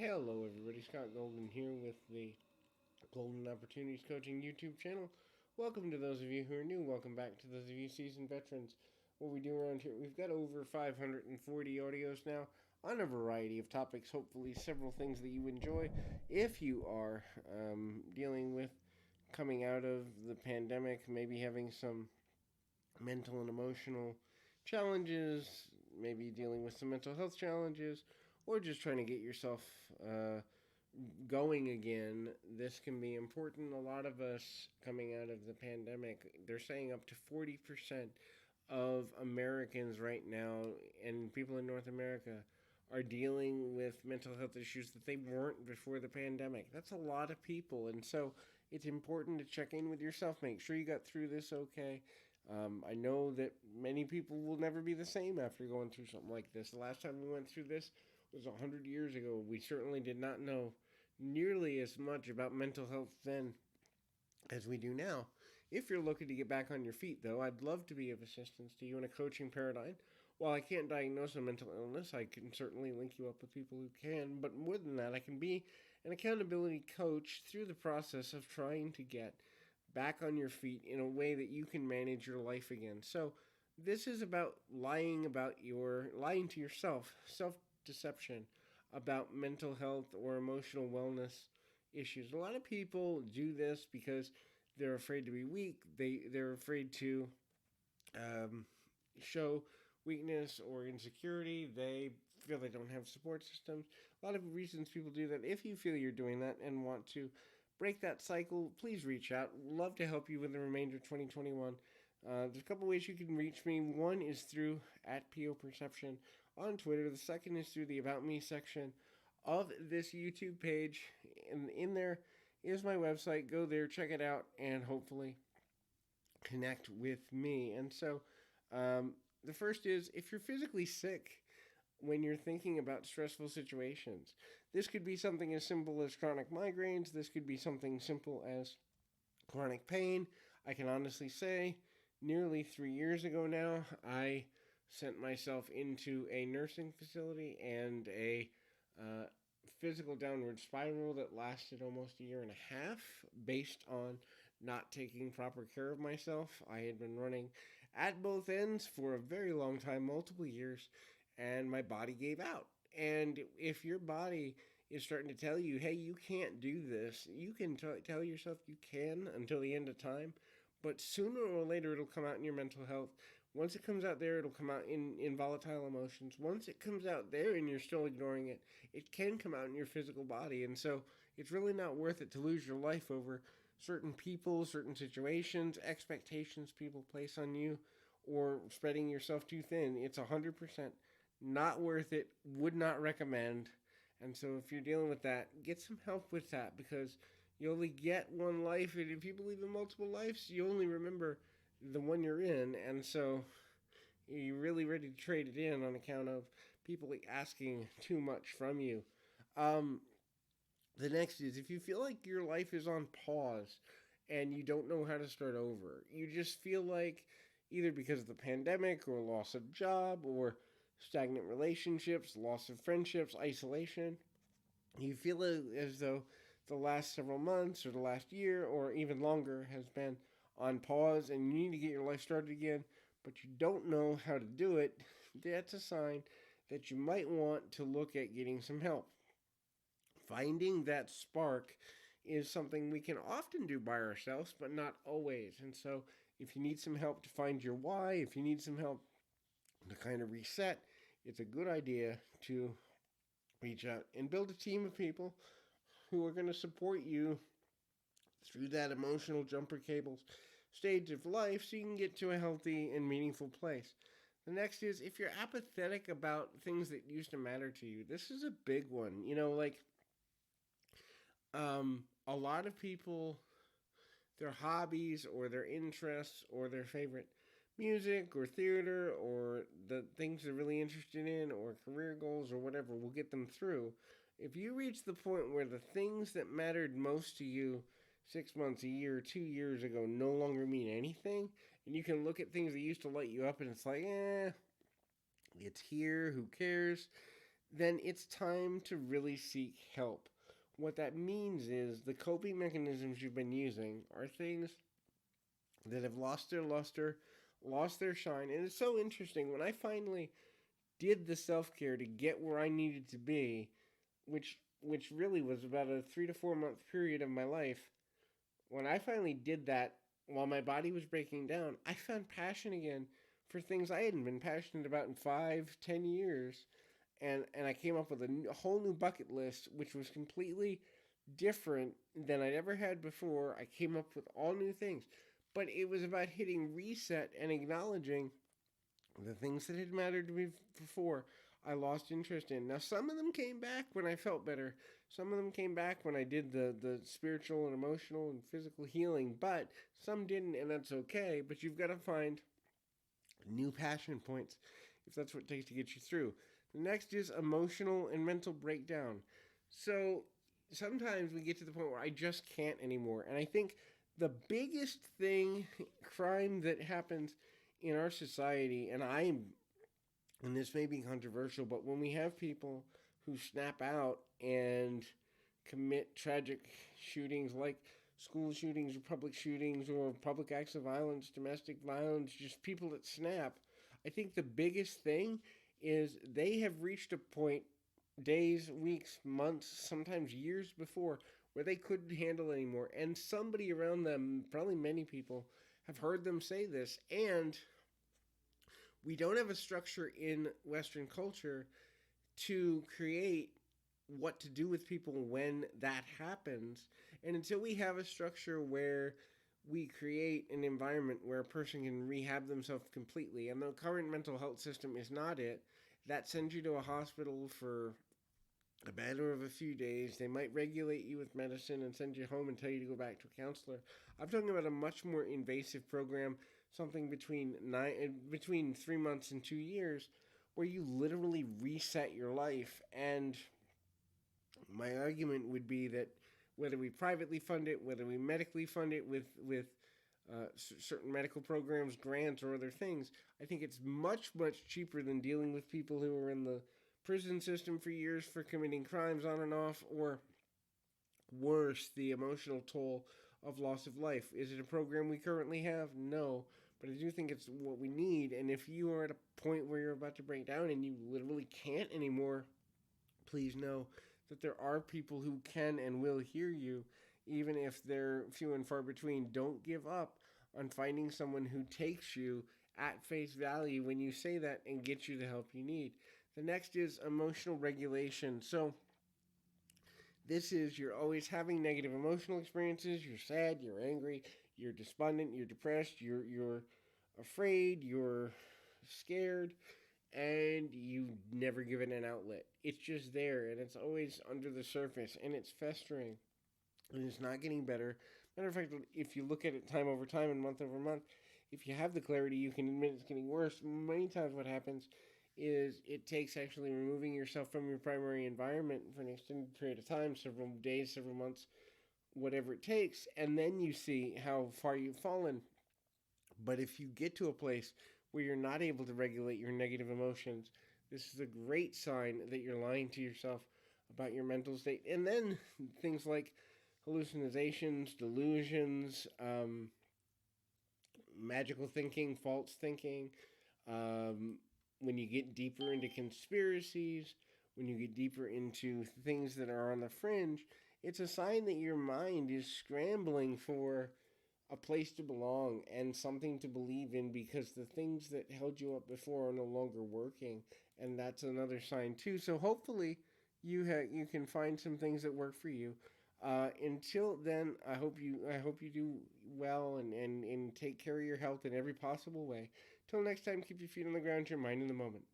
Hello, everybody. Scott Golden here with the Golden Opportunities Coaching YouTube channel. Welcome to those of you who are new. Welcome back to those of you seasoned veterans. What we do around here, we've got over 540 audios now on a variety of topics, hopefully, several things that you enjoy. If you are dealing with coming out of the pandemic, maybe having some mental and emotional challenges, maybe dealing with some mental health challenges, or just trying to get yourself going again, this can be important. A lot of us coming out of the pandemic, they're saying up to 40% of Americans right now and people in North America are dealing with mental health issues that they weren't before the pandemic. That's a lot of people. And so it's important to check in with yourself, make sure you got through this okay. I know that many people will never be the same after going through something like this. The last time we went through this was 100 years ago. We certainly did not know nearly as much about mental health then as we do now. If you're looking to get back on your feet, though, I'd love to be of assistance to you in a coaching paradigm. While I can't diagnose a mental illness, I can certainly link you up with people who can. But more than that, I can be an accountability coach through the process of trying to get back on your feet in a way that you can manage your life again. So this is about lying to yourself, self-deception about mental health or emotional wellness issues. A lot of people do this because they're afraid to be weak. They're afraid to um, show weakness or insecurity. They feel they don't have support systems. A lot of reasons people do that. If you feel you're doing that and want to break that cycle, please reach out. Love to help you with the remainder of 2021. There's a couple ways you can reach me. One is through @POPerception on Twitter. The second is through the About Me section of this YouTube page. And in there is my website. Go there, check it out, and hopefully connect with me. And so the first is if you're physically sick when you're thinking about stressful situations, this could be something as simple as chronic migraines. This could be something simple as chronic pain. I can honestly say nearly 3 years ago now, I sent myself into a nursing facility and a uh, physical downward spiral that lasted almost a year and a half based on not taking proper care of myself. I had been running at both ends for a very long time, multiple years, and my body gave out. And if your body is starting to tell you, hey, you can't do this, you can tell yourself you can until the end of time, but sooner or later it'll come out in your mental health. Once it comes out there, it'll come out in volatile emotions. Once it comes out there and you're still ignoring it, it can come out in your physical body. And so it's really not worth it to lose your life over certain people, certain situations, expectations people place on you, or spreading yourself too thin. It's 100% not worth it. Would not recommend. And so if you're dealing with that, get some help with that, because you only get one life, and if you believe in multiple lives, you only remember the one you're in. And so you're really ready to trade it in on account of people asking too much from you. Um, the next is if you feel like your life is on pause and you don't know how to start over, you just feel like either because of the pandemic or loss of job or stagnant relationships, loss of friendships, isolation, you feel as though the last several months or the last year or even longer has been on pause and you need to get your life started again, but you don't know how to do it. That's a sign that you might want to look at getting some help. Finding that spark is something we can often do by ourselves, but not always. And so if you need some help to find your why, if you need some help to kind of reset, it's a good idea to reach out and build a team of people who are going to support you through that emotional jumper cables stage of life so you can get to a healthy and meaningful place. The next is if you're apathetic about things that used to matter to you. This is a big one. A lot of people, their hobbies or their interests or their favorite music or theater or the things they're really interested in or career goals or whatever will get them through. If you reach the point where the things that mattered most to you 6 months, a year, 2 years ago no longer mean anything, and you can look at things that used to light you up and it's like, it's here, who cares? then it's time to really seek help. What that means is the coping mechanisms you've been using are things that have lost their luster, lost their shine. And it's so interesting when I finally did the self care to get where I needed to be, which really was about a 3 to 4 month period of my life. When I finally did that, while my body was breaking down, I found passion again for things I hadn't been passionate about in 5, 10 years, and I came up with a whole new bucket list, which was completely different than I'd ever had before. I came up with all new things, but it was about hitting reset and acknowledging the things that had mattered to me before I lost interest in. Now, some of them came back when I felt better. Some of them came back when I did the spiritual and emotional and physical healing, but some didn't, and that's okay. But you've got to find new passion points if that's what it takes to get you through. The next is emotional and mental breakdown. So sometimes we get to the point where I just can't anymore. And I think the biggest crime that happens in our society, and this may be controversial, but when we have people who snap out and commit tragic shootings like school shootings or public shootings or public acts of violence, domestic violence, just people that snap, I think the biggest thing is they have reached a point days, weeks, months, sometimes years before where they couldn't handle anymore. And somebody around them, probably many people, have heard them say this. And we don't have a structure in Western culture to create what to do with people when that happens. And until we have a structure where we create an environment where a person can rehab themselves completely, and the current mental health system is not it, that sends you to a hospital for a matter of a few days. They might regulate you with medicine and send you home and tell you to go back to a counselor. I'm talking about a much more invasive program, something between 3 months and 2 years, where you literally reset your life. And my argument would be that whether we privately fund it, whether we medically fund it with certain medical programs, grants, or other things, I think it's much, much cheaper than dealing with people who are in the prison system for years for committing crimes on and off, or worse, the emotional toll of loss of life. Is it a program we currently have? No. But I do think it's what we need. And if you are at a point where you're about to break down and you literally can't anymore, please know that there are people who can and will hear you, even if they're few and far between. Don't give up on finding someone who takes you at face value when you say that and gets you the help you need. The next is emotional regulation. So this is you're always having negative emotional experiences. You're sad, you're angry, you're despondent, you're depressed, you're afraid, you're scared, and you never give it an outlet. It's just there, and it's always under the surface, and it's festering, and it's not getting better. Matter of fact, if you look at it time over time and month over month, if you have the clarity, you can admit it's getting worse. Many times what happens is it takes actually removing yourself from your primary environment for an extended period of time, several days, several months, whatever it takes, and then you see how far you've fallen. But if you get to a place where you're not able to regulate your negative emotions, this is a great sign that you're lying to yourself about your mental state. And then things like hallucinations, delusions, magical thinking, false thinking, um, when you get deeper into conspiracies, when you get deeper into things that are on the fringe, it's a sign that your mind is scrambling for a place to belong and something to believe in, because the things that held you up before are no longer working, and that's another sign too. So hopefully you can find some things that work for you. Until then, I hope you do well and take care of your health in every possible way. Till next time, keep your feet on the ground, your mind in the moment.